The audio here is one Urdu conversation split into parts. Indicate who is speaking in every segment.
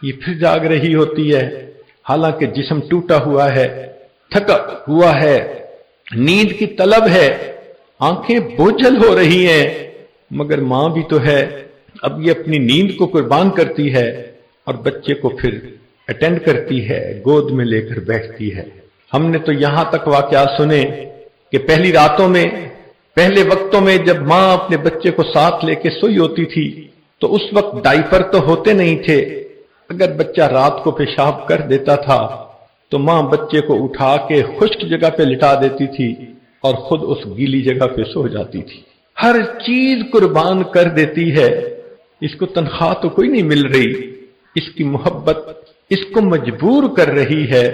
Speaker 1: یہ پھر جاگ رہی ہوتی ہے، حالانکہ جسم ٹوٹا ہوا ہے، تھکا ہوا ہے، نیند کی طلب ہے، آنکھیں بوجھل ہو رہی ہیں، مگر ماں بھی تو ہے۔ اب یہ اپنی نیند کو قربان کرتی ہے اور بچے کو پھر اٹینڈ کرتی ہے، گود میں لے کر بیٹھتی ہے۔ ہم نے تو یہاں تک واقعات سنے کہ پہلی راتوں میں، پہلے وقتوں میں جب ماں اپنے بچے کو ساتھ لے کے سوئی ہوتی تھی تو اس وقت ڈائپر تو ہوتے نہیں تھے، اگر بچہ رات کو پیشاب کر دیتا تھا تو ماں بچے کو اٹھا کے خشک جگہ پہ لٹا دیتی تھی اور خود اس گیلی جگہ پہ سو جاتی تھی۔ ہر چیز قربان کر دیتی ہے، اس کو تنخواہ تو کوئی نہیں مل رہی، اس کی محبت اس کو مجبور کر رہی ہے،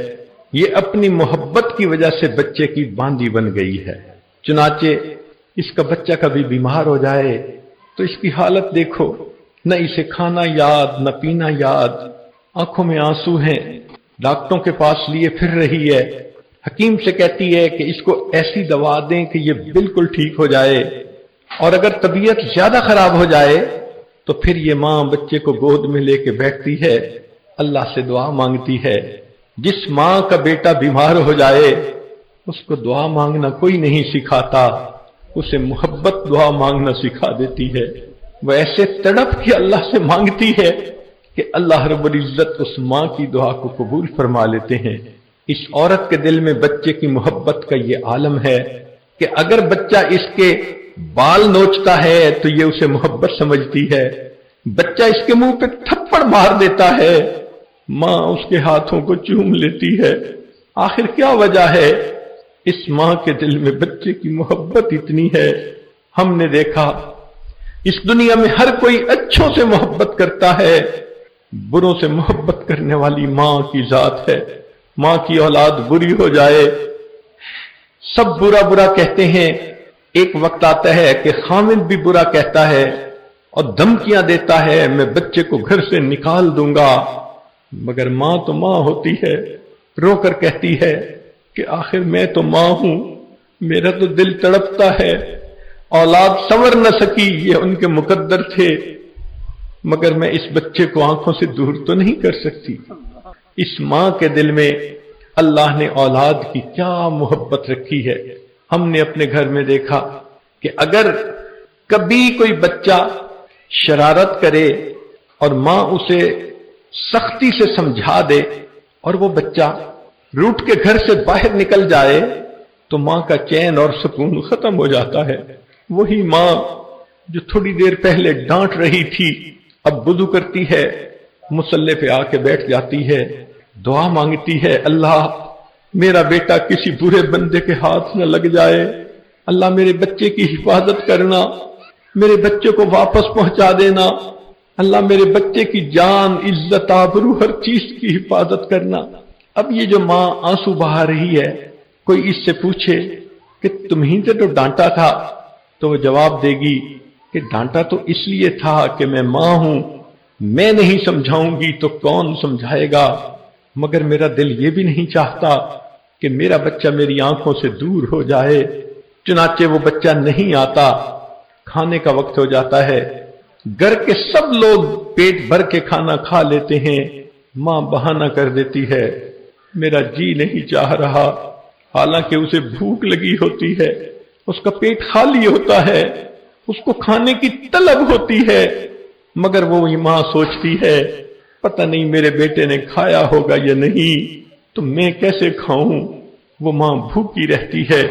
Speaker 1: یہ اپنی محبت کی وجہ سے بچے کی باندھی بن گئی ہے۔ چنانچہ اس کا بچہ کبھی بیمار ہو جائے تو اس کی حالت دیکھو، نہ اسے کھانا یاد، نہ پینا یاد، آنکھوں میں آنسو ہیں، ڈاکٹروں کے پاس لیے پھر رہی ہے، حکیم سے کہتی ہے کہ اس کو ایسی دوا دیں کہ یہ بالکل ٹھیک ہو جائے، اور اگر طبیعت زیادہ خراب ہو جائے تو پھر یہ ماں بچے کو گود میں لے کے بیٹھتی ہے، اللہ سے دعا مانگتی ہے۔ جس ماں کا بیٹا بیمار ہو جائے اس کو دعا مانگنا کوئی نہیں سکھاتا، اسے محبت دعا مانگنا سکھا دیتی ہے۔ وہ ایسے تڑپ کے اللہ سے مانگتی ہے کہ اللہ رب العزت اس ماں کی دعا کو قبول فرما لیتے ہیں۔ اس عورت کے دل میں بچے کی محبت کا یہ عالم ہے کہ اگر بچہ اس کے بال نوچتا ہے تو یہ اسے محبت سمجھتی ہے، بچہ اس کے منہ پہ تھپڑ مار دیتا ہے، ماں اس کے ہاتھوں کو چوم لیتی ہے۔ آخر کیا وجہ ہے؟ اس ماں کے دل میں بچے کی محبت اتنی ہے۔ ہم نے دیکھا اس دنیا میں ہر کوئی اچھوں سے محبت کرتا ہے، بروں سے محبت کرنے والی ماں کی ذات ہے۔ ماں کی اولاد بری ہو جائے سب برا برا کہتے ہیں، ایک وقت آتا ہے کہ خامد بھی برا کہتا ہے اور دھمکیاں دیتا ہے میں بچے کو گھر سے نکال دوں گا، مگر ماں تو ماں ہوتی ہے، رو کر کہتی ہے کہ آخر میں تو ماں ہوں، میرا تو دل تڑپتا ہے، اولاد سنور نہ سکی، یہ ان کے مقدر تھے، مگر میں اس بچے کو آنکھوں سے دور تو نہیں کر سکتی۔ اس ماں کے دل میں اللہ نے اولاد کی کیا محبت رکھی ہے۔ ہم نے اپنے گھر میں دیکھا کہ اگر کبھی کوئی بچہ شرارت کرے اور ماں اسے سختی سے سمجھا دے اور وہ بچہ روٹ کے گھر سے باہر نکل جائے تو ماں کا چین اور سکون ختم ہو جاتا ہے۔ وہی ماں جو تھوڑی دیر پہلے ڈانٹ رہی تھی اب وضو کرتی ہے، مصلی پہ آ کے بیٹھ جاتی ہے، دعا مانگتی ہے اللہ میرا بیٹا کسی برے بندے کے ہاتھ نہ لگ جائے، اللہ میرے بچے کی حفاظت کرنا، میرے بچے کو واپس پہنچا دینا، اللہ میرے بچے کی جان، عزت، آبرو ہر چیز کی حفاظت کرنا۔ اب یہ جو ماں آنسو بہا رہی ہے، کوئی اس سے پوچھے کہ تمہیں سے تو ڈانٹا تھا تو وہ جواب دے گی کہ ڈانٹا تو اس لیے تھا کہ میں ماں ہوں، میں نہیں سمجھاؤں گی تو کون سمجھائے گا، مگر میرا دل یہ بھی نہیں چاہتا کہ میرا بچہ میری آنکھوں سے دور ہو جائے۔ چنانچہ وہ بچہ نہیں آتا، کھانے کا وقت ہو جاتا ہے، گھر کے سب لوگ پیٹ بھر کے کھانا کھا لیتے ہیں، ماں بہانہ کر دیتی ہے میرا جی نہیں چاہ رہا، حالانکہ اسے بھوک لگی ہوتی ہے، اس کا پیٹ خالی ہوتا ہے، اس کو کھانے کی طلب ہوتی ہے، مگر وہ ماں سوچتی ہے پتہ نہیں میرے بیٹے نے کھایا ہوگا یا نہیں تو میں کیسے کھاؤں۔ وہ ماں بھوکی رہتی ہے،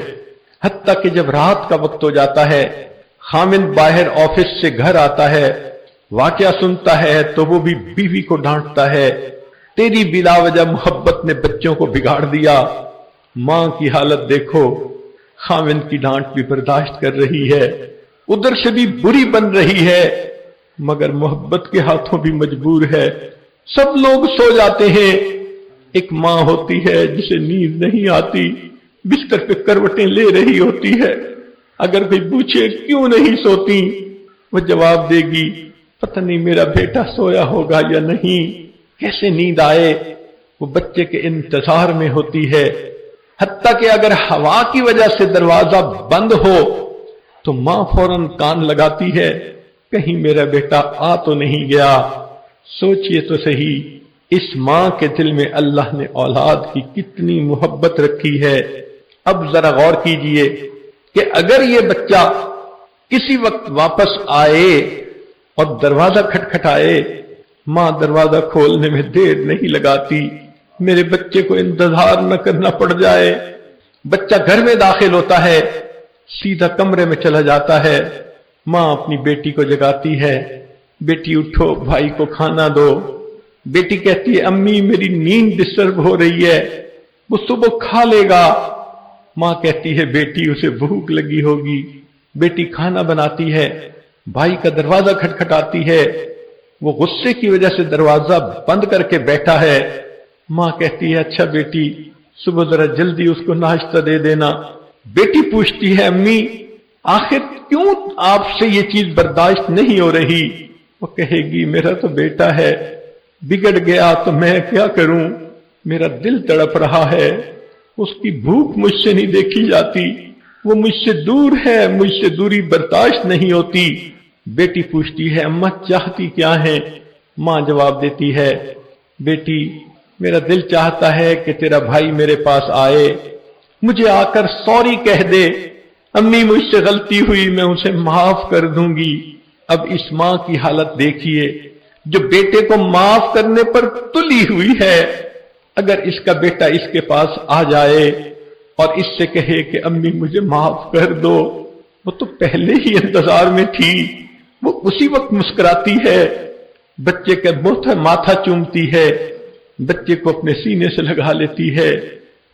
Speaker 1: حتیٰ کہ جب رات کا وقت ہو جاتا ہے، خامند باہر آفس سے گھر آتا ہے، واقعہ سنتا ہے تو وہ بھی بیوی کو ڈانٹتا ہے تیری بلا وجہ محبت نے بچوں کو بگاڑ دیا۔ ماں کی حالت دیکھو، خامند کی ڈانٹ بھی برداشت کر رہی ہے، ادھر سے بھی بری بن رہی ہے، مگر محبت کے ہاتھوں بھی مجبور ہے۔ سب لوگ سو جاتے ہیں، ایک ماں ہوتی ہے جسے نیند نہیں آتی، بستر پہ کروٹیں لے رہی ہوتی ہے، اگر کوئی پوچھے کیوں نہیں سوتی وہ جواب دے گی پتہ نہیں میرا بیٹا سویا ہوگا یا نہیں، کیسے نیند آئے، وہ بچے کے انتظار میں ہوتی ہے، حتیٰ کہ اگر ہوا کی وجہ سے دروازہ بند ہو تو ماں فوراً کان لگاتی ہے کہیں میرا بیٹا آ تو نہیں گیا۔ سوچئے تو صحیح اس ماں کے دل میں اللہ نے اولاد کی کتنی محبت رکھی ہے۔ اب ذرا غور کیجئے کہ اگر یہ بچہ کسی وقت واپس آئے اور دروازہ کھٹکھٹائے، ماں دروازہ کھولنے میں دیر نہیں لگاتی، میرے بچے کو انتظار نہ کرنا پڑ جائے۔ بچہ گھر میں داخل ہوتا ہے، سیدھا کمرے میں چلا جاتا ہے، ماں اپنی بیٹی کو جگاتی ہے، بیٹی اٹھو، بھائی کو کھانا دو۔ بیٹی کہتی ہے امی میری نیند ڈسٹرب ہو رہی ہے، وہ صبح کھا لے گا۔ ماں کہتی ہے بیٹی اسے بھوک لگی ہوگی۔ بیٹی کھانا بناتی ہے، بھائی کا دروازہ کھٹکھٹاتی ہے، وہ غصے کی وجہ سے دروازہ بند کر کے بیٹھا ہے۔ ماں کہتی ہے اچھا بیٹی صبح ذرا جلدی اس کو ناشتہ دے دینا۔ بیٹی پوچھتی ہے امی آخر کیوں آپ سے یہ چیز برداشت نہیں ہو رہی؟ وہ کہے گی میرا تو بیٹا ہے، بگڑ گیا تو میں کیا کروں، میرا دل تڑپ رہا ہے، اس کی بھوک مجھ سے نہیں دیکھی جاتی، وہ مجھ سے دور ہے، مجھ سے دوری برداشت نہیں ہوتی۔ بیٹی پوچھتی ہے اماں چاہتی کیا ہے؟ ماں جواب دیتی ہے بیٹی میرا دل چاہتا ہے کہ تیرا بھائی میرے پاس آئے، مجھے آ کر سوری کہہ دے، امی مجھ سے غلطی ہوئی میں اسے معاف کر دوں گی۔ اب اس ماں کی حالت دیکھیے جو بیٹے کو معاف کرنے پر تلی ہوئی ہے۔ اگر اس کا بیٹا اس کے پاس آ جائے اور اس سے کہے کہ امی مجھے معاف کر دو، وہ تو پہلے ہی انتظار میں تھی، وہ اسی وقت مسکراتی ہے، بچے کا ماتھا چومتی ہے، بچے کو اپنے سینے سے لگا لیتی ہے،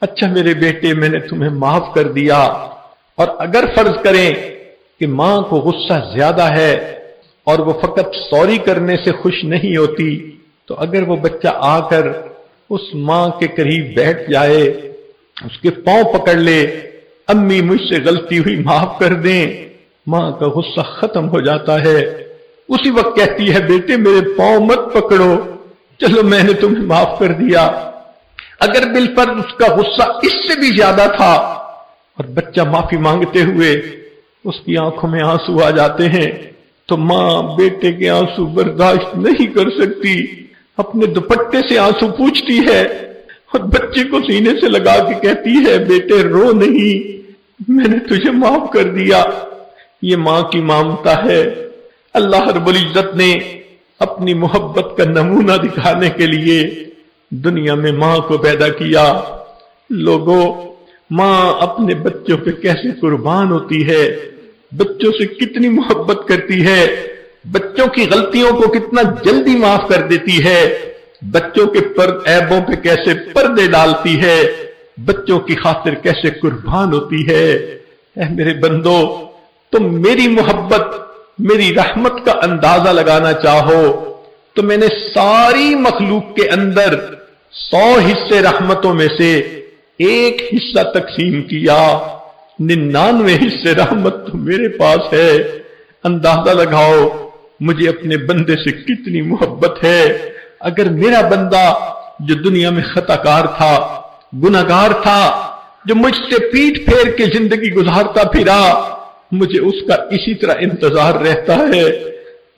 Speaker 1: اچھا میرے بیٹے میں نے تمہیں معاف کر دیا۔ اور اگر فرض کریں کہ ماں کو غصہ زیادہ ہے اور وہ فقط سوری کرنے سے خوش نہیں ہوتی، تو اگر وہ بچہ آ کر اس ماں کے قریب بیٹھ جائے، اس کے پاؤں پکڑ لے، امی مجھ سے غلطی ہوئی معاف کر دیں، ماں کا غصہ ختم ہو جاتا ہے۔ اسی وقت کہتی ہے بیٹے میرے پاؤں مت پکڑو، چلو میں نے تمہیں معاف کر دیا۔ اگر بالفرض اس کا غصہ اس سے بھی زیادہ تھا اور بچہ معافی مانگتے ہوئے اس کی آنکھوں میں آنسو آ جاتے ہیں، تو ماں بیٹے کے آنسو برداشت نہیں کر سکتی، اپنے دوپٹے سے آنسو پوچھتی ہے اور بچے کو سینے سے لگا کے کہتی ہے بیٹے رو نہیں، میں نے تجھے معاف کر دیا۔ یہ ماں کی ممتا ہے۔ اللہ رب العزت نے اپنی محبت کا نمونہ دکھانے کے لیے دنیا میں ماں کو پیدا کیا۔ لوگوں، ماں اپنے بچوں پہ کیسے قربان ہوتی ہے، بچوں سے کتنی محبت کرتی ہے، بچوں کی غلطیوں کو کتنا جلدی معاف کر دیتی ہے، بچوں کے عیبوں پہ کیسے پردے ڈالتی ہے، بچوں کی خاطر کیسے قربان ہوتی ہے۔ اے میرے بندو، تم میری محبت میری رحمت کا اندازہ لگانا چاہو تو میں نے ساری مخلوق کے اندر 100 حصے رحمتوں میں سے ایک حصہ تقسیم کیا، 99 حصے رحمت تو میرے پاس ہے۔ اندازہ لگاؤ مجھے اپنے بندے سے کتنی محبت ہے۔ اگر میرا بندہ جو دنیا میں خطا کار تھا، گناہگار تھا، جو مجھ سے پیٹ پھیر کے زندگی گزارتا پھرا، مجھے اس کا اسی طرح انتظار رہتا ہے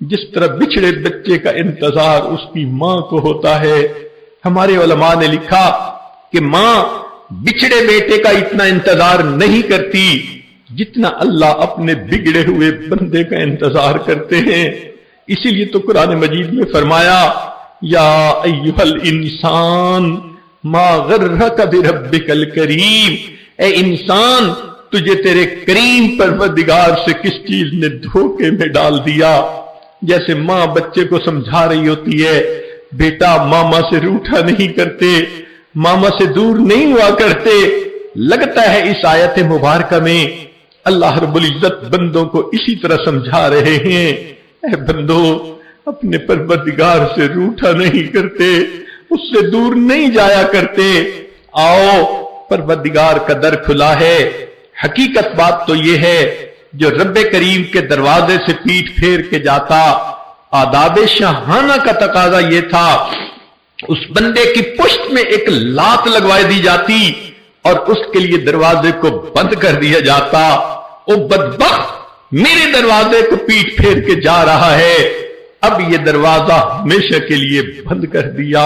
Speaker 1: جس طرح بچھڑے بچے کا انتظار اس کی ماں کو ہوتا ہے۔ ہمارے علماء نے لکھا کہ ماں بچھڑے بیٹے کا اتنا انتظار نہیں کرتی جتنا اللہ اپنے بگڑے ہوئے بندے کا انتظار کرتے ہیں۔ اسی لیے تو قرآن مجید میں فرمایا یا ایھا الانسان ما غرک بربک الکریم، اے انسان تجھے تیرے کریم پروردگار سے کس چیز نے دھوکے میں ڈال دیا۔ جیسے ماں بچے کو سمجھا رہی ہوتی ہے بیٹا ماما سے روٹھا نہیں کرتے، ماما سے دور نہیں ہوا کرتے۔ لگتا ہے اس آیت مبارکہ میں اللہ رب العزت بندوں کو اسی طرح سمجھا رہے ہیں، اے بندو اپنے پروردگار سے روٹھا نہیں کرتے، اس سے دور نہیں جایا کرتے۔ آؤ پروردگار کا در کھلا ہے۔ حقیقت بات تو یہ ہے جو رب کریم کے دروازے سے پیٹ پھیر کے جاتا، آداب شاہانہ کا تقاضا یہ تھا اس بندے کی پشت میں ایک لات لگوائی دی جاتی اور اس کے لیے دروازے کو بند کر دیا جاتا۔ او بدبخت میرے دروازے کو پیٹ پھیر کے جا رہا ہے، اب یہ دروازہ ہمیشہ کے لیے بند کر دیا۔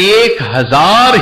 Speaker 1: 1000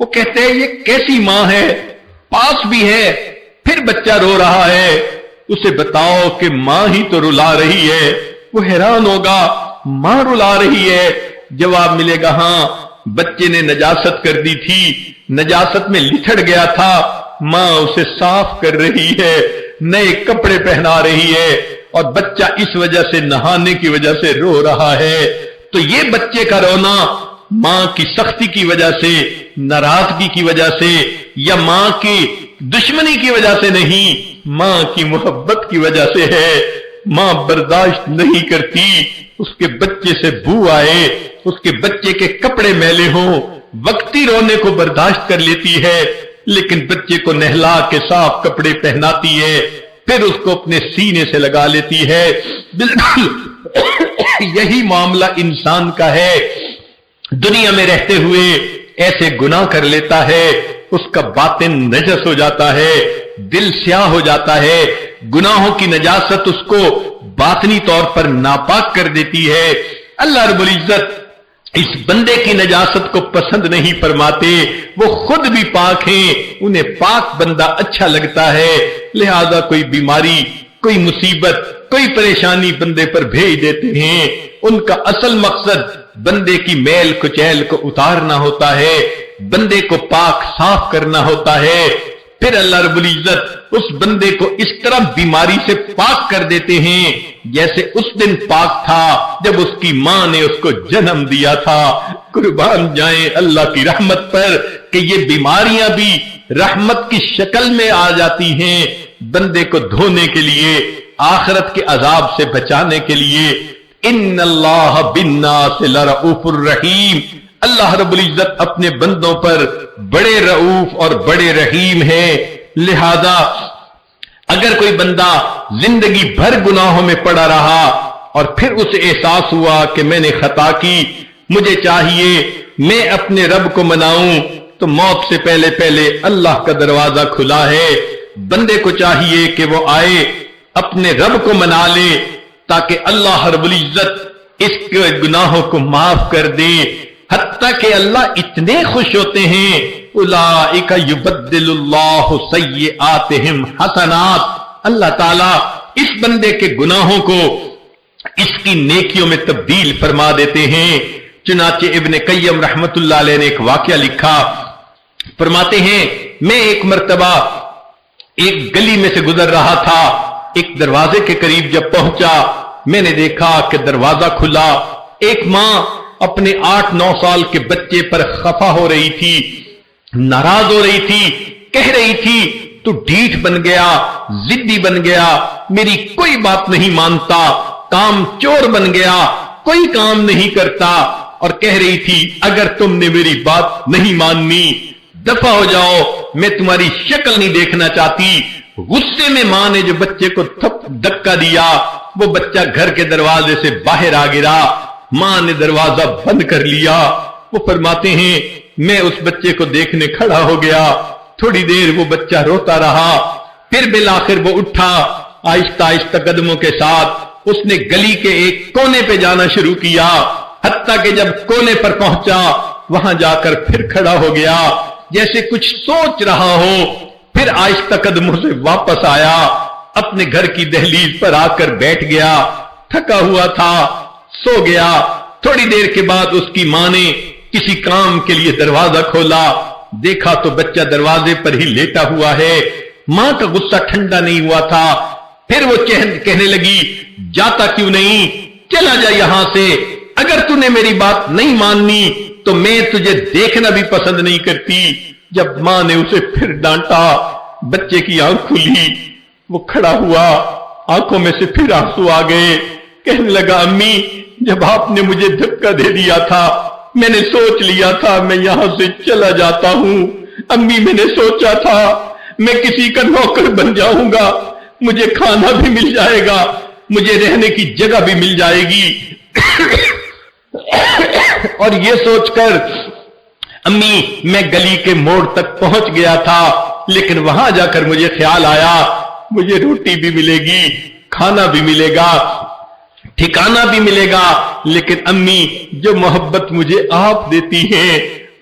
Speaker 1: وہ کہتے ہیں یہ کیسی ماں ہے، پاس بھی ہے پھر بچہ رو رہا ہے، اسے بتاؤ کہ ماں ہی تو رلا رہی ہے۔ وہ حیران ہوگا، ماں رلا رہی ہے؟ جواب ملے گا ہاں، بچے نے نجاست کر دی تھی، نجاست میں لتھڑ گیا تھا، ماں اسے صاف کر رہی ہے، نئے کپڑے پہنا رہی ہے، اور بچہ اس وجہ سے، نہانے کی وجہ سے رو رہا ہے۔ تو یہ بچے کا رونا ماں کی سختی کی وجہ سے، ناراضگی کی وجہ سے، یا ماں کی دشمنی کی وجہ سے نہیں، ماں کی محبت کی وجہ سے ہے۔ ماں برداشت نہیں کرتی اس کے بچے سے بو آئے، اس کے بچے کے کپڑے میلے ہوں، وقتی رونے کو برداشت کر لیتی ہے، لیکن بچے کو نہلا کے صاف کپڑے پہناتی ہے، پھر اس کو اپنے سینے سے لگا لیتی ہے۔ بالکل یہی معاملہ انسان کا ہے، دنیا میں رہتے ہوئے ایسے گناہ کر لیتا ہے، اس کا باطن نجس ہو جاتا ہے، دل سیاہ ہو جاتا ہے، گناہوں کی نجاست اس کو باطنی طور پر ناپاک کر دیتی ہے۔ اللہ رب العزت اس بندے کی نجاست کو پسند نہیں فرماتے، وہ خود بھی پاک ہیں، انہیں پاک بندہ اچھا لگتا ہے، لہذا کوئی بیماری، کوئی مصیبت، کوئی پریشانی بندے پر بھیج دیتے ہیں۔ ان کا اصل مقصد بندے کی میل کچیل کو اتارنا ہوتا ہے، بندے کو پاک صاف کرنا ہوتا ہے۔ پھر اللہ رب العزت اس بندے کو اس طرح بیماری سے پاک کر دیتے ہیں جیسے اس دن پاک تھا جب اس کی ماں نے اس کو جنم دیا تھا۔ قربان جائیں اللہ کی رحمت پر کہ یہ بیماریاں بھی رحمت کی شکل میں آ جاتی ہیں، بندے کو دھونے کے لیے، آخرت کے عذاب سے بچانے کے لیے۔ ان اللہ بالناس لرؤوف الرحیم، اللہ رب العزت اپنے بندوں پر بڑے رؤوف اور بڑے رحیم ہیں۔ لہذا اگر کوئی بندہ زندگی بھر گناہوں میں پڑا رہا اور پھر اسے احساس ہوا کہ میں نے خطا کی، مجھے چاہیے میں اپنے رب کو مناؤں، تو موت سے پہلے پہلے اللہ کا دروازہ کھلا ہے، بندے کو چاہیے کہ وہ آئے اپنے رب کو منا لے تاکہ اللہ رب العزت اس کے گناہوں کو معاف کر دے۔ حتیٰ کہ اللہ اتنے خوش ہوتے ہیں، اولئک یبدل اللہ سیئاتہم حسنات، اللہ تعالیٰ اس بندے کے گناہوں کو اس کی نیکیوں میں تبدیل فرما دیتے ہیں۔ چنانچہ ابن قیم رحمت اللہ علیہ نے ایک واقعہ لکھا، فرماتے ہیں میں ایک مرتبہ ایک گلی میں سے گزر رہا تھا، ایک دروازے کے قریب جب پہنچا میں نے دیکھا کہ دروازہ کھلا، ایک ماں اپنے 8-9 سال کے بچے پر خفا ہو رہی تھی، ناراض ہو رہی تھی، کہہ رہی تھی تو ڈھیٹ بن گیا، ضدی بن گیا، میری کوئی بات نہیں مانتا، کام چور بن گیا، کوئی کام نہیں کرتا، اور کہہ رہی تھی اگر تم نے میری بات نہیں ماننی دفع ہو جاؤ، میں تمہاری شکل نہیں دیکھنا چاہتی۔ غصے میں ماں نے جو بچے کو دھکا دیا، وہ بچہ گھر کے دروازے سے باہر آ گرا، ماں نے دروازہ بند کر لیا۔ وہ فرماتے ہیں میں اس بچے کو دیکھنے کھڑا ہو گیا، تھوڑی دیر وہ بچہ روتا رہا، پھر بالآخر وہ اٹھا، آہستہ آہستہ قدموں کے ساتھ اس نے گلی کے ایک کونے پہ جانا شروع کیا، حتیٰ کہ جب کونے پر پہنچا وہاں جا کر پھر کھڑا ہو گیا جیسے کچھ سوچ رہا ہو، پھر آہستہ قدموں سے واپس آیا، اپنے گھر کی دہلیز پر آ کر بیٹھ گیا، تھکا ہوا تھا، سو گیا۔ تھوڑی دیر کے بعد اس کی ماں نے کسی کام کے لیے دروازہ کھولا، دیکھا تو بچہ دروازے پر ہی لیٹا ہوا ہے۔ ماں کا غصہ ٹھنڈا نہیں ہوا تھا، پھر وہ کہنے لگی جاتا کیوں نہیں، چلا جا یہاں سے، اگر تو نے میری بات نہیں ماننی تو میں تجھے دیکھنا بھی پسند نہیں کرتی۔ جب ماں نے اسے پھر ڈانٹا، بچے کی آنکھ کھلی، وہ کھڑا ہوا، آنکھوں میں سے پھر آنسو آ گئے، کہنے لگا امی جب آپ نے مجھے دھکا دے دیا تھا میں نے سوچ لیا تھا میں یہاں سے چلا جاتا ہوں، امی میں نے سوچا تھا میں کسی کا نوکر بن جاؤں گا، مجھے کھانا بھی مل جائے گا، مجھے رہنے کی جگہ بھی مل جائے گی۔ اور یہ سوچ کر امی میں گلی کے موڑ تک پہنچ گیا تھا، لیکن وہاں جا کر مجھے خیال آیا مجھے روٹی بھی ملے گی، کھانا بھی ملے گا، ٹھکانہ بھی ملے گا، لیکن امی جو محبت مجھے آپ دیتی ہیں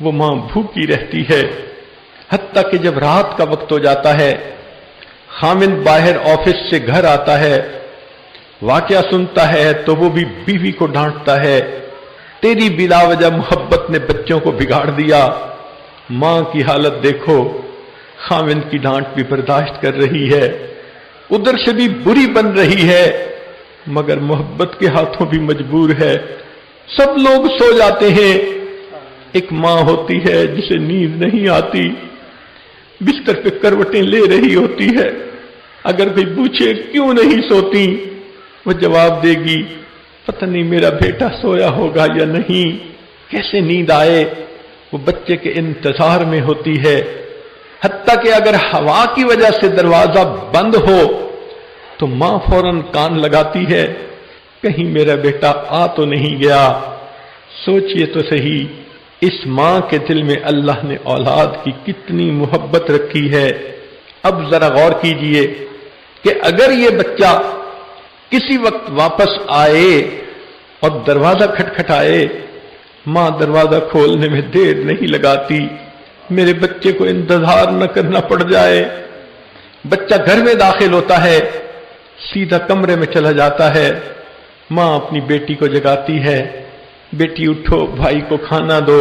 Speaker 1: وہ ماں بھوکی رہتی ہے، حتیٰ کہ جب رات کا وقت ہو جاتا ہے، خامند باہر آفس سے گھر آتا ہے، واقعہ سنتا ہے تو وہ بھی بیوی کو ڈانٹتا ہے، تیری بلا وجہ محبت نے بچوں کو بگاڑ دیا۔ ماں کی حالت دیکھو، خامند کی ڈانٹ بھی برداشت کر رہی ہے، ادھر سے بھی بری بن رہی ہے، مگر محبت کے ہاتھوں بھی مجبور ہے۔ سب لوگ سو جاتے ہیں، ایک ماں ہوتی ہے جسے نیند نہیں آتی، بستر پہ کروٹیں لے رہی ہوتی ہے۔ اگر کوئی پوچھے کیوں نہیں سوتی، وہ جواب دے گی پتہ نہیں میرا بیٹا سویا ہوگا یا نہیں، کیسے نیند آئے۔ وہ بچے کے انتظار میں ہوتی ہے، حتیٰ کہ اگر ہوا کی وجہ سے دروازہ بند ہو تو ماں فوراً کان لگاتی ہے، کہیں میرا بیٹا آ تو نہیں گیا۔ سوچئے تو صحیح، اس ماں کے دل میں اللہ نے اولاد کی کتنی محبت رکھی ہے۔ اب ذرا غور کیجئے کہ اگر یہ بچہ کسی وقت واپس آئے اور دروازہ کھٹکھٹائے، ماں دروازہ کھولنے میں دیر نہیں لگاتی، میرے بچے کو انتظار نہ کرنا پڑ جائے۔ بچہ گھر میں داخل ہوتا ہے، سیدھا کمرے میں چلا جاتا ہے، ماں اپنی بیٹی کو جگاتی ہے، بیٹی اٹھو بھائی کو کھانا دو۔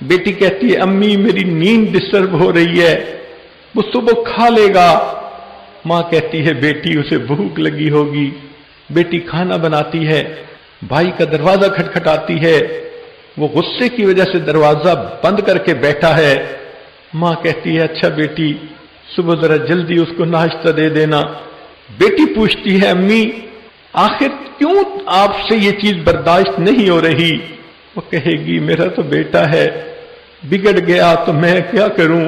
Speaker 1: بیٹی کہتی ہے امی میری نیند ڈسٹرب ہو رہی ہے، وہ صبح کھا لے گا۔ ماں کہتی ہے بیٹی اسے بھوک لگی ہوگی۔ بیٹی کھانا بناتی ہے، بھائی کا دروازہ کھٹکھٹاتی ہے، وہ غصے کی وجہ سے دروازہ بند کر کے بیٹھا ہے۔ ماں کہتی ہے اچھا بیٹی صبح ذرا جلدی اس کو ناشتہ دے دینا۔ بیٹی پوچھتی ہے امی آخر کیوں آپ سے یہ چیز برداشت نہیں ہو رہی؟ وہ کہے گی میرا تو بیٹا ہے، بگڑ گیا تو میں کیا کروں،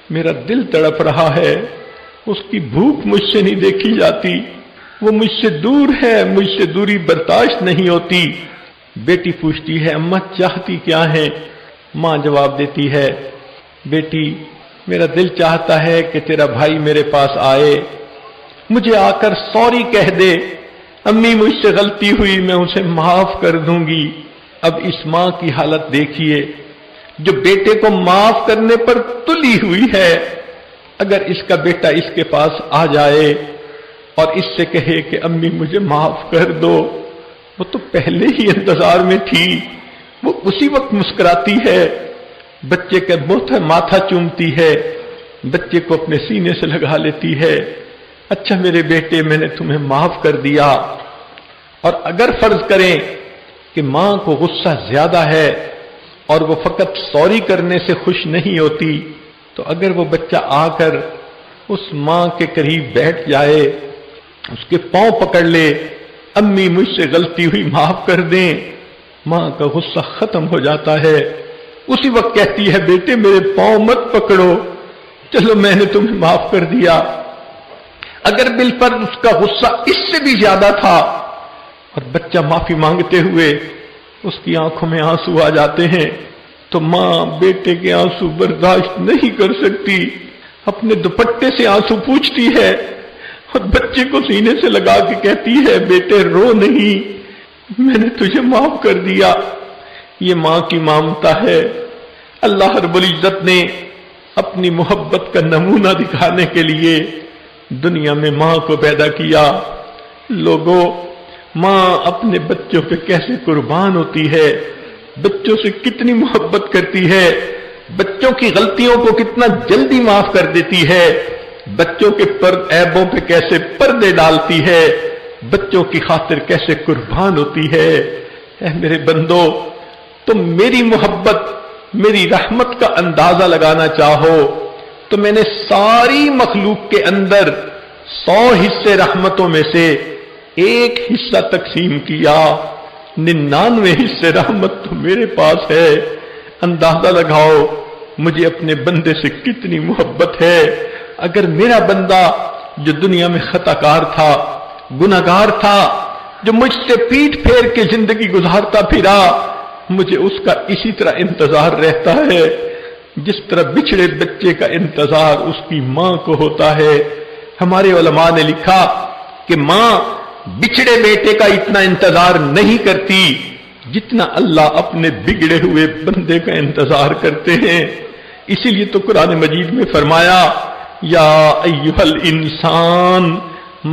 Speaker 1: میرا دل تڑپ رہا ہے، اس کی بھوک مجھ سے نہیں دیکھی جاتی، وہ مجھ سے دور ہے، مجھ سے دوری برداشت نہیں ہوتی۔ بیٹی پوچھتی ہے اماں چاہتی کیا ہے؟ ماں جواب دیتی ہے بیٹی میرا دل چاہتا ہے کہ تیرا بھائی میرے پاس آئے، مجھے آ کر سوری کہہ دے، امی مجھ سے غلطی ہوئی میں اسے معاف کر دوں گی۔ اب اس ماں کی حالت دیکھیے جو بیٹے کو معاف کرنے پر تلی ہوئی ہے۔ اگر اس کا بیٹا اس کے پاس آ جائے اور اس سے کہے کہ امی مجھے معاف کر دو، وہ تو پہلے ہی انتظار میں تھی، وہ اسی وقت مسکراتی ہے، بچے کا ماتھا چومتی ہے، بچے کو اپنے سینے سے لگا لیتی ہے، اچھا میرے بیٹے میں نے تمہیں معاف کر دیا۔ اور اگر فرض کریں کہ ماں کو غصہ زیادہ ہے اور وہ فقط سوری کرنے سے خوش نہیں ہوتی، تو اگر وہ بچہ آ کر اس ماں کے قریب بیٹھ جائے، اس کے پاؤں پکڑ لے، امی مجھ سے غلطی ہوئی معاف کر دیں، ماں کا غصہ ختم ہو جاتا ہے۔ اسی وقت کہتی ہے بیٹے میرے پاؤں مت پکڑو، چلو میں نے تمہیں معاف کر دیا۔ اگر بالفرض اس کا غصہ اس سے بھی زیادہ تھا اور بچہ معافی مانگتے ہوئے اس کی آنکھوں میں آنسو آ جاتے ہیں، تو ماں بیٹے کے آنسو برداشت نہیں کر سکتی، اپنے دوپٹے سے آنسو پوچھتی ہے اور بچے کو سینے سے لگا کے کہتی ہے بیٹے رو نہیں، میں نے تجھے معاف کر دیا۔ یہ ماں کی ممتا ہے۔ اللہ رب العزت نے اپنی محبت کا نمونہ دکھانے کے لیے دنیا میں ماں کو پیدا کیا۔ لوگوں، ماں اپنے بچوں پہ کیسے قربان ہوتی ہے، بچوں سے کتنی محبت کرتی ہے، بچوں کی غلطیوں کو کتنا جلدی معاف کر دیتی ہے، بچوں کے عیبوں پہ کیسے پردے ڈالتی ہے، بچوں کی خاطر کیسے قربان ہوتی ہے۔ اے میرے بندو، تم میری محبت میری رحمت کا اندازہ لگانا چاہو تو میں نے ساری مخلوق کے اندر 100 حصے رحمتوں میں سے ایک حصہ تقسیم کیا، 99 حصے رحمت تو میرے پاس ہے۔ اندازہ لگاؤ مجھے اپنے بندے سے کتنی محبت ہے۔ اگر میرا بندہ جو دنیا میں خطا کار تھا، گناہگار تھا، جو مجھ سے پیٹھ پھیر کے زندگی گزارتا پھرا، مجھے اس کا اسی طرح انتظار رہتا ہے جس طرح بچھڑے بچے کا انتظار اس کی ماں کو ہوتا ہے۔ ہمارے علماء نے لکھا کہ ماں بچھڑے بیٹے کا اتنا انتظار نہیں کرتی جتنا اللہ اپنے بگڑے ہوئے بندے کا انتظار کرتے ہیں. اسی لیے تو قرآن مجید میں فرمایا یا ایھا الانسان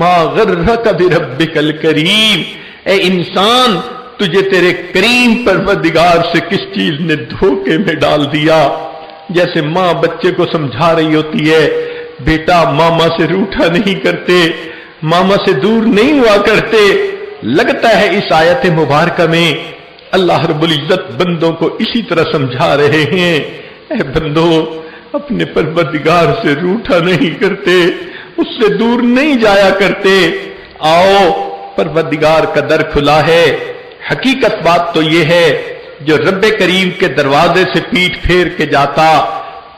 Speaker 1: ما غرک بربک الکریم، اے انسان تجھے تیرے کریم پروردگار سے کس چیز نے دھوکے میں ڈال دیا. جیسے ماں بچے کو سمجھا رہی ہوتی ہے، بیٹا ماما سے روٹھا نہیں کرتے، ماما سے دور نہیں ہوا کرتے. لگتا ہے اس آیت مبارکہ میں اللہ رب العزت بندوں کو اسی طرح سمجھا رہے ہیں، اے بندو اپنے پروردگار سے روٹھا نہیں کرتے، اس سے دور نہیں جایا کرتے. آؤ پروردگار کا در کھلا ہے. حقیقت بات تو یہ ہے جو رب کریم کے دروازے سے پیٹھ پھیر کے جاتا،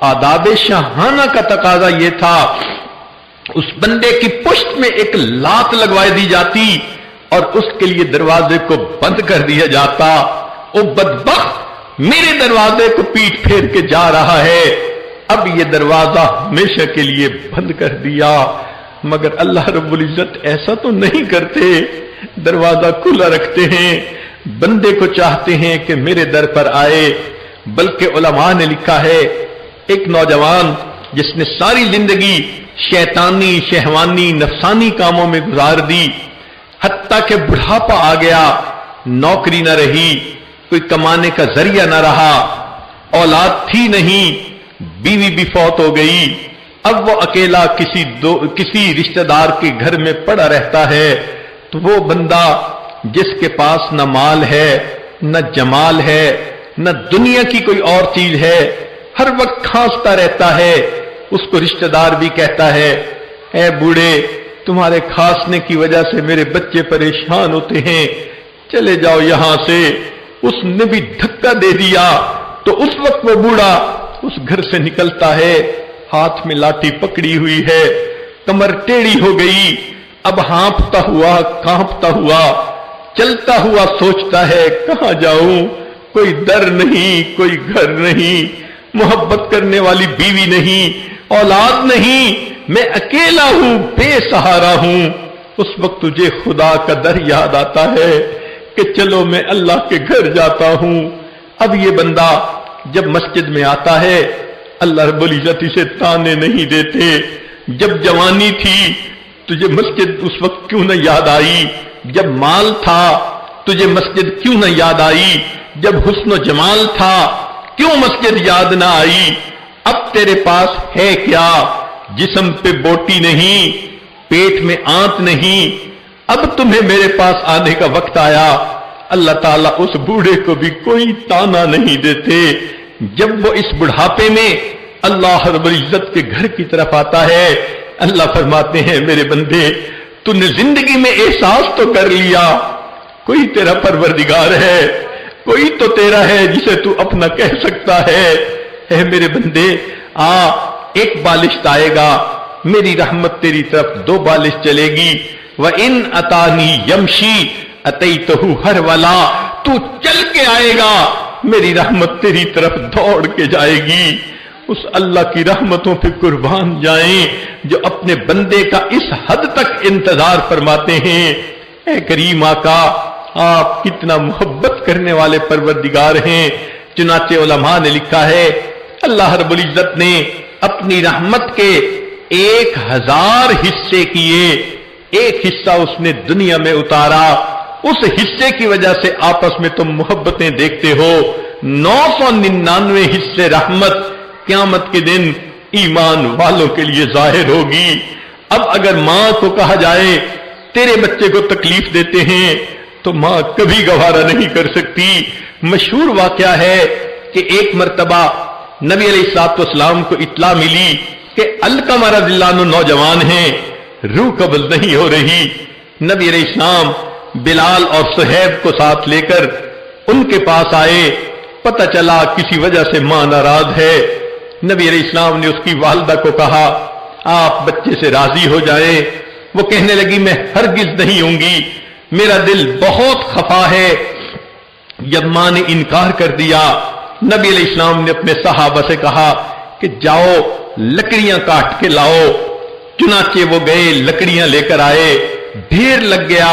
Speaker 1: آداب شاہانہ کا تقاضا یہ تھا اس بندے کی پشت میں ایک لات لگوائی دی جاتی اور اس کے لیے دروازے کو بند کر دیا جاتا. او بدبخت میرے دروازے کو پیٹھ پھیر کے جا رہا ہے، اب یہ دروازہ ہمیشہ کے لیے بند کر دیا. مگر اللہ رب العزت ایسا تو نہیں کرتے، دروازہ کھلا رکھتے ہیں. بندے کو چاہتے ہیں کہ میرے در پر آئے. بلکہ علماء نے لکھا ہے ایک نوجوان جس نے ساری زندگی شیطانی شہوانی نفسانی کاموں میں گزار دی، حتیٰ کہ بڑھاپا آ گیا، نوکری نہ رہی، کوئی کمانے کا ذریعہ نہ رہا، اولاد تھی نہیں، بیوی بھی فوت ہو گئی. اب وہ اکیلا کسی رشتہ دار کے گھر میں پڑا رہتا ہے. تو وہ بندہ جس کے پاس نہ مال ہے نہ جمال ہے نہ دنیا کی کوئی اور چیز ہے، ہر وقت کھانستا رہتا ہے. اس کو رشتہ دار بھی کہتا ہے اے بوڑھے تمہارے کھانسنے کی وجہ سے میرے بچے پریشان ہوتے ہیں، چلے جاؤ یہاں سے. اس نے بھی دھکا دے دیا تو اس وقت وہ بوڑھا اس گھر سے نکلتا ہے، ہاتھ میں لاٹھی پکڑی ہوئی ہے، کمر ٹیڑھی ہو گئی. اب ہانپتا ہوا کانپتا ہوا چلتا ہوا سوچتا ہے کہاں جاؤں، کوئی در نہیں، کوئی گھر نہیں، محبت کرنے والی بیوی نہیں، اولاد نہیں، میں اکیلا ہوں، بے سہارا ہوں. اس وقت تجھے خدا کا در یاد آتا ہے کہ چلو میں اللہ کے گھر جاتا ہوں. اب یہ بندہ جب مسجد میں آتا ہے اللہ رب العزت اسے تانے نہیں دیتے. جب جوانی تھی تجھے مسجد اس وقت کیوں نہ یاد آئی؟ جب مال تھا تجھے مسجد کیوں نہ یاد آئی؟ جب حسن و جمال تھا کیوں مسجد یاد نہ آئی؟ اب تیرے پاس ہے کیا؟ جسم پہ بوٹی نہیں، پیٹ میں آنت نہیں، اب تمہیں میرے پاس آنے کا وقت آیا. اللہ تعالیٰ اس بوڑھے کو بھی کوئی تانا نہیں دیتے. جب وہ اس بڑھاپے میں اللہ رب العزت کے گھر کی طرف آتا ہے، اللہ فرماتے ہیں میرے بندے تو نے زندگی میں احساس تو کر لیا کوئی تیرا پروردگار ہے، کوئی تو تیرا ہے جسے تو اپنا کہہ سکتا ہے. اے میرے بندے ایک بالشت آئے گا، میری رحمت تیری طرف 2 بالش چلے گی. وَإِنْ أَتَانِي يَمْشِي أَتَيْتُهُ هَرْوَلًا، تو چل کے آئے گا میری رحمت تیری طرف دوڑ کے جائے گی. اس اللہ کی رحمتوں پہ قربان جائیں جو اپنے بندے کا اس حد تک انتظار فرماتے ہیں. اے کریم آقا آپ کتنا محبت کرنے والے پروردگار ہیں. چنانچہ علماء نے لکھا ہے اللہ رب العزت نے اپنی رحمت کے 1000 حصے کیے، ایک حصہ اس نے دنیا میں اتارا. اس حصے کی وجہ سے آپس میں تم محبتیں دیکھتے ہو. 999 حصے رحمت قیامت کے دن ایمان والوں کے لیے ظاہر ہوگی. اب اگر ماں کو کہا جائے تیرے بچے کو تکلیف دیتے ہیں تو ماں کبھی گوارا نہیں کر سکتی. مشہور واقعہ ہے کہ ایک مرتبہ نبی علیہ الصلوۃ والسلام کو اطلاع ملی کہ علقمہ رضی اللہ عنہ نوجوان ہیں، روح قبض نہیں ہو رہی. نبی علیہ السلام بلال اور صہیب کو ساتھ لے کر ان کے پاس آئے. پتہ چلا کسی وجہ سے ماں ناراض ہے. نبی علیہ السلام نے اس کی والدہ کو کہا آپ بچے سے راضی ہو جائیں. وہ کہنے لگی میں ہرگز نہیں ہوں گی، میرا دل بہت خفا ہے. جب ماں نے انکار کر دیا نبی علیہ السلام نے اپنے صحابہ سے کہا کہ جاؤ لکڑیاں کاٹ کے لاؤ. چنانچہ وہ گئے، لکڑیاں لے کر آئے، ڈھیر لگ گیا.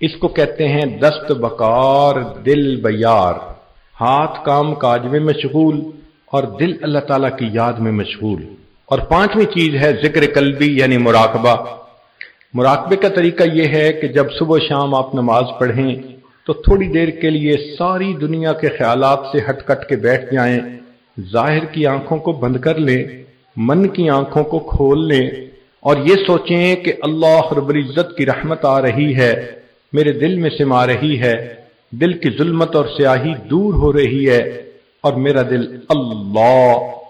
Speaker 1: اس کو کہتے ہیں دست بکار دل بیار، ہاتھ کام کاج میں مشغول اور دل اللہ تعالیٰ کی یاد میں مشغول۔ اور پانچویں چیز ہے ذکر قلبی یعنی مراقبہ۔ مراقبے کا طریقہ یہ ہے کہ جب صبح و شام آپ نماز پڑھیں تو تھوڑی دیر کے لیے ساری دنیا کے خیالات سے ہٹ کٹ کے بیٹھ جائیں، ظاہر کی آنکھوں کو بند کر لیں، من کی آنکھوں کو کھول لیں اور یہ سوچیں کہ اللہ رب العزت کی رحمت آ رہی ہے، میرے دل میں سما رہی ہے، دل کی ظلمت اور سیاہی دور ہو رہی ہے اور میرا دل اللہ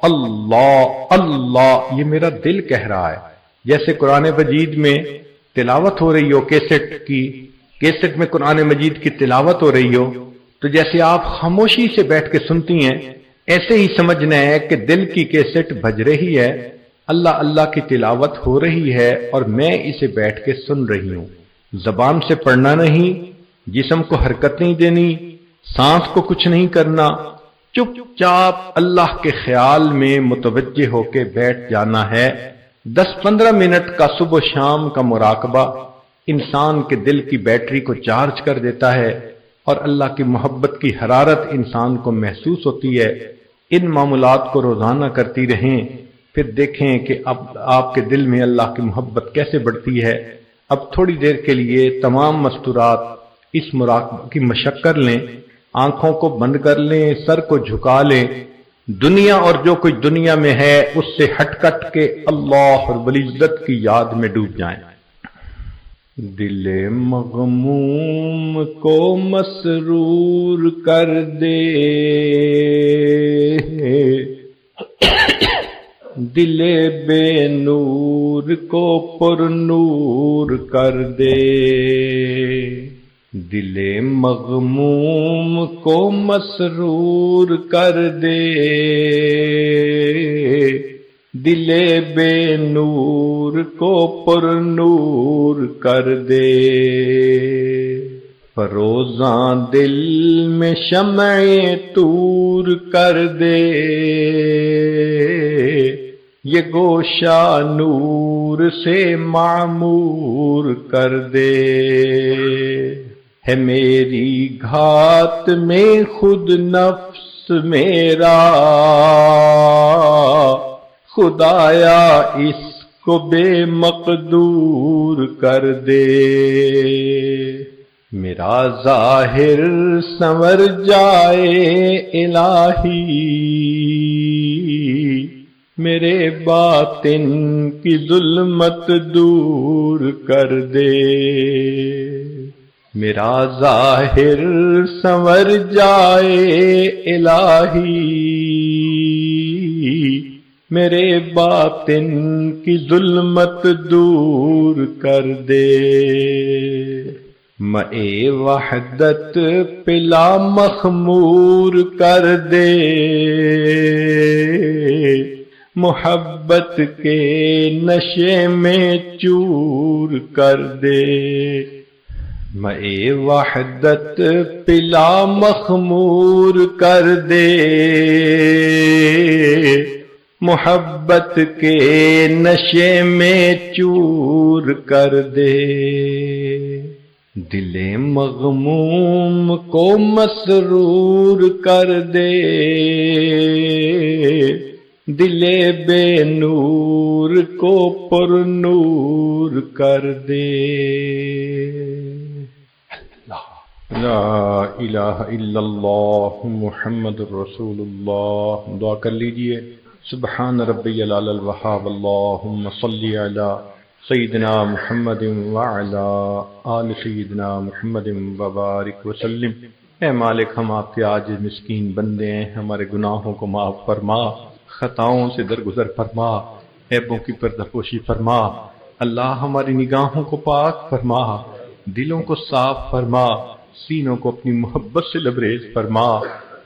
Speaker 1: اللہ اللہ یہ میرا دل کہہ رہا ہے۔ جیسے قرآن مجید میں تلاوت ہو رہی ہو کیسٹ میں قرآن مجید کی تلاوت ہو رہی ہو، تو جیسے آپ خاموشی سے بیٹھ کے سنتی ہیں ایسے ہی سمجھنا ہے کہ دل کی کیسٹ بج رہی ہے، اللہ اللہ کی تلاوت ہو رہی ہے اور میں اسے بیٹھ کے سن رہی ہوں۔ زبان سے پڑھنا نہیں، جسم کو حرکت نہیں دینی، سانس کو کچھ نہیں کرنا، چپ چاپ اللہ کے خیال میں متوجہ ہو کے بیٹھ جانا ہے۔ 10-15 منٹ کا صبح و شام کا مراقبہ انسان کے دل کی بیٹری کو چارج کر دیتا ہے اور اللہ کی محبت کی حرارت انسان کو محسوس ہوتی ہے۔ ان معمولات کو روزانہ کرتی رہیں، پھر دیکھیں کہ اب آپ کے دل میں اللہ کی محبت کیسے بڑھتی ہے۔ اب تھوڑی دیر کے لیے تمام مستورات اس مراقبہ کی مشق کر لیں، آنکھوں کو بند کر لیں، سر کو جھکا لیں، دنیا اور جو کچھ دنیا میں ہے اس سے ہٹ کٹ کے اللہ رب العزت کی یاد میں ڈوب جائیں۔ دل مغموم کو مسرور کر دے، دل بے نور کو پر نور کر دے، دل مغموم کو مسرور کر دے، دل بے نور کو پر نور کر دے، فروزاں دل میں شمع طور کر دے، یہ گوشہ نور سے معمور کر دے، ہے میری گھات میں خود نفس میرا، خدایا اس کو بے مقدور کر دے، میرا ظاہر سنور جائے الہی، میرے باطن کی ظلمت دور کر دے، میرا ظاہر سنور جائے الہی، میرے باطن کی ظلمت دور کر دے، مئے وحدت پلا مخمور کر دے، محبت کے نشے میں چور کر دے، مئے وحدت پلا مخمور کر دے، محبت کے نشے میں چور کر دے، دل مغموم کو مسرور کر دے، دل بے نور کو پر نور کر دے۔ لا الہ الا اللہ محمد الرسول اللہ۔ دعا کر لیجئے، سبحان ربی العلی الوہاب، اللہم صلی علی سیدنا محمد وعلی آل سیدنا محمد وبارک وسلم۔ اے مالک، ہم آپ کے عاجز مسکین بندے ہیں، ہمارے گناہوں کو معاف فرما، خطاؤں سے درگزر فرما، عیبوں کی پردہ پوشی فرما۔ اللہ ہماری نگاہوں کو پاک فرما، دلوں کو صاف فرما، سینوں کو اپنی محبت سے لبریز فرما،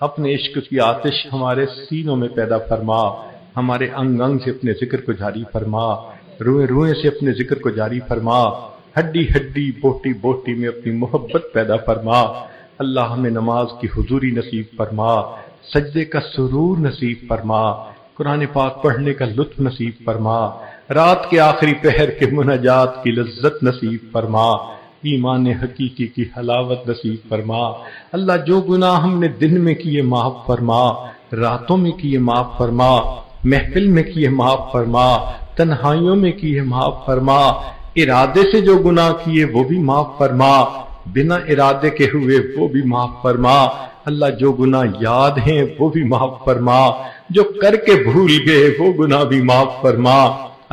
Speaker 1: اپنے عشق کی آتش ہمارے سینوں میں پیدا فرما، ہمارے انگ انگ سے اپنے ذکر کو جاری فرما، روئے روئے سے اپنے ذکر کو جاری فرما، ہڈی ہڈی بوٹی بوٹی میں اپنی محبت پیدا فرما۔ اللہ ہمیں نماز کی حضوری نصیب فرما، سجدے کا سرور نصیب فرما، قرآن پاک پڑھنے کا لطف نصیب فرما، رات کے آخری پہر کے مناجات کی لذت نصیب فرما۔ ایمان حقیقی کی حلاوت نصیب فرما۔ اللہ جو گناہ ہم نے دن میں کیے معاف فرما، راتوں میں کیے معاف فرما، محفل میں کیے معاف فرما، تنہائیوں میں کیے معاف فرما، ارادے سے جو گناہ کیے وہ بھی معاف فرما، بنا ارادے کے ہوئے وہ بھی معاف فرما۔ اللہ جو گناہ یاد ہیں وہ بھی معاف فرما، جو کر کے بھول گئے وہ گناہ بھی معاف فرما۔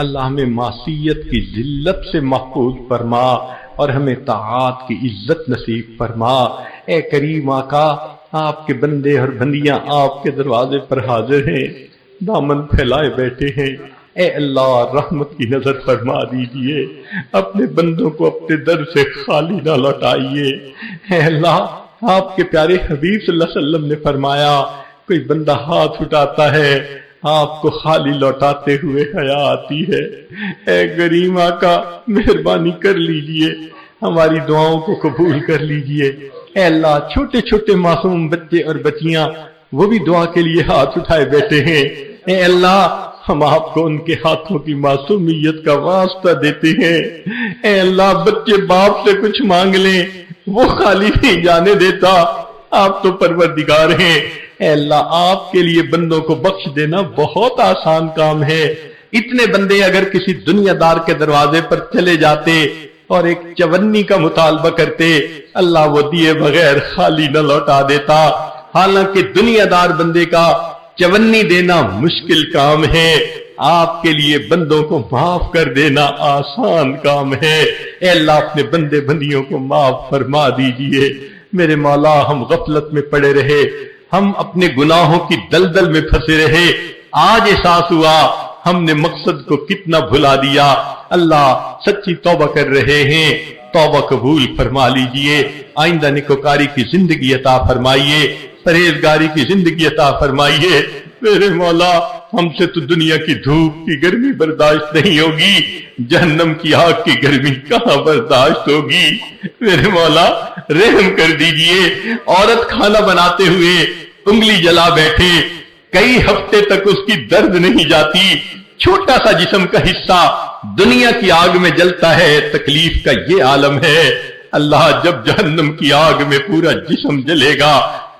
Speaker 1: اللہ ہمیں معصیت کی ذلت سے محفوظ فرما اور ہمیں طاعات کی عزت نصیب فرما۔ اے کریم آقا، آپ کے بندے اور بندیاں آپ کے دروازے پر حاضر ہیں، دامن پھیلائے بیٹھے ہیں۔ اے اللہ رحمت کی نظر فرما دیجئے، اپنے بندوں کو اپنے در سے خالی نہ لوٹائیے۔ اے اللہ، آپ کے پیارے حبیب صلی اللہ علیہ وسلم نے فرمایا، کوئی بندہ ہاتھ اٹھاتا ہے آپ کو خالی لوٹاتے ہوئے حیا آتی ہے۔ اے کریم آقا، مہربانی کر لیجئے، ہماری دعاؤں کو قبول کر لیجئے۔ اے اللہ، چھوٹے چھوٹے معصوم بچے اور بچیاں وہ بھی دعا کے لیے ہاتھ اٹھائے بیٹھے ہیں۔ اے اللہ، ہم آپ کو ان کے ہاتھوں کی معصومیت کا واسطہ دیتے ہیں۔ اے اللہ، بچے باپ سے کچھ مانگ لیں وہ خالی نہیں جانے دیتا، آپ تو پروردگار ہیں۔ اے اللہ، آپ کے لیے بندوں کو بخش دینا بہت آسان کام ہے۔ اتنے بندے اگر کسی دنیا دار کے دروازے پر چلے جاتے اور ایک چونی کا مطالبہ کرتے، اللہ وہ دیے بغیر خالی نہ لوٹا دیتا۔ حالانکہ دنیا دار بندے کا چونی دینا مشکل کام ہے، آپ کے لیے بندوں کو معاف کر دینا آسان کام ہے۔ اے اللہ، اپنے بندے بندیوں کو معاف فرما دیجئے۔ میرے مولا، ہم غفلت میں پڑے رہے، ہم اپنے گناہوں کی دلدل میں پھنسے رہے، آج احساس ہوا ہم نے مقصد کو کتنا بھلا دیا۔ اللہ، سچی توبہ کر رہے ہیں، توبہ قبول فرما لیجئے، آئندہ نکوکاری کی زندگی عطا فرمائیے، پرہیزگاری کی زندگی عطا فرمائیے۔ میرے مولا، ہم سے تو دنیا کی دھوپ کی گرمی برداشت نہیں ہوگی، جہنم کی آگ کی گرمی کہاں برداشت ہوگی۔ میرے مولا، رحم کر دیجئے۔ عورت کھانا بناتے ہوئے انگلی جلا بیٹھے، کئی ہفتے تک اس کی درد نہیں جاتی، چھوٹا سا جسم کا حصہ دنیا کی آگ میں جلتا ہے، تکلیف کا یہ عالم ہے۔ اللہ، جب جہنم کی آگ میں پورا جسم جلے گا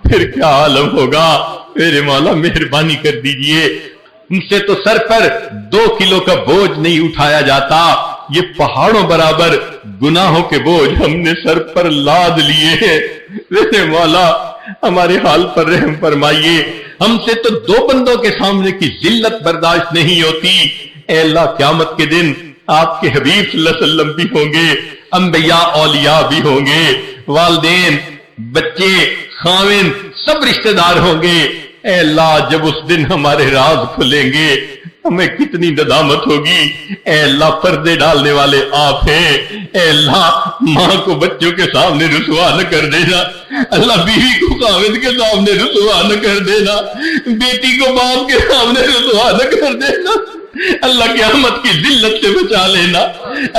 Speaker 1: پھر کیا عالم ہوگا۔ میرے مولا، مہربانی کر دیجئے، ان سے تو سر پر 2 کلو کا بوجھ نہیں اٹھایا جاتا، یہ پہاڑوں برابر گناہوں کے بوجھ ہم نے سر پر لاد لیے ہیں۔ میرے مولا، ہمارے حال پر رحم فرمائیے، ہم سے تو 2 بندوں کے سامنے کی ذلت برداشت نہیں ہوتی۔ اے اللہ، قیامت کے دن آپ کے حبیب صلی اللہ علیہ وسلم بھی ہوں گے، انبیاء اولیاء بھی ہوں گے، والدین، بچے، خاوند، سب رشتہ دار ہوں گے۔ اے اللہ، جب اس دن ہمارے راز کھلیں گے ہمیں کتنی ندامت ہوگی۔ اے اللہ، پردے ڈالنے والے آپ ہیں۔ اے اللہ، ماں کو بچوں کے سامنے رسوا نہ کر دینا، اللہ بیوی کو خاوند کے سامنے رسوا نہ کر دینا، بیٹی کو باپ کے سامنے رسوا نہ کر دینا۔ اللہ، قیامت کی ذلت سے بچا لینا،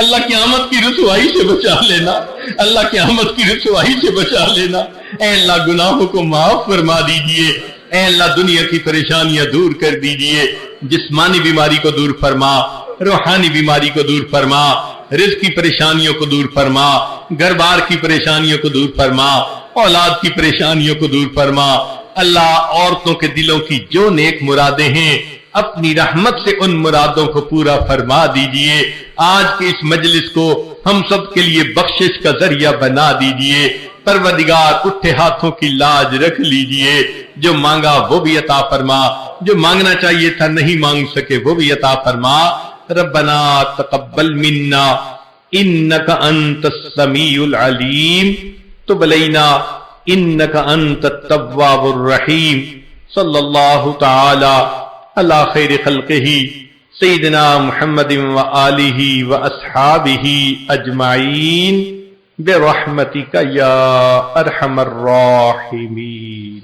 Speaker 1: اللہ قیامت کی رسوائی سے بچا لینا، اللہ قیامت کی رسوائی سے بچا لینا۔ اے اللہ، گناہوں کو معاف فرما دیجئے۔ اے اللہ، دنیا کی پریشانیاں دور کر دیجئے، جسمانی بیماری کو دور فرما، روحانی بیماری کو دور فرما، رزق کی پریشانیوں کو دور فرما، گھر بار کی پریشانیوں کو دور فرما، اولاد کی پریشانیوں کو دور فرما۔ اللہ، عورتوں کے دلوں کی جو نیک مرادیں ہیں اپنی رحمت سے ان مرادوں کو پورا فرما دیجئے۔ آج کے اس مجلس کو ہم سب کے لیے بخشش کا ذریعہ بنا دیجئے۔ پروردگار، اٹھے ہاتھوں کی لاج رکھ لیجئے، جو مانگا وہ بھی عطا فرما، جو مانگنا چاہیے تھا نہیں مانگ سکے وہ بھی عطا فرما۔ ربنا تقبل منا انک انت السمیع العلیم، تب علینا انک انت التواب الرحیم۔ صلی اللہ تعالی علی خیر خلقہ سیدنا محمد وآلہ واصحابہ اجمعین برحمتک یا ارحم الراحمین۔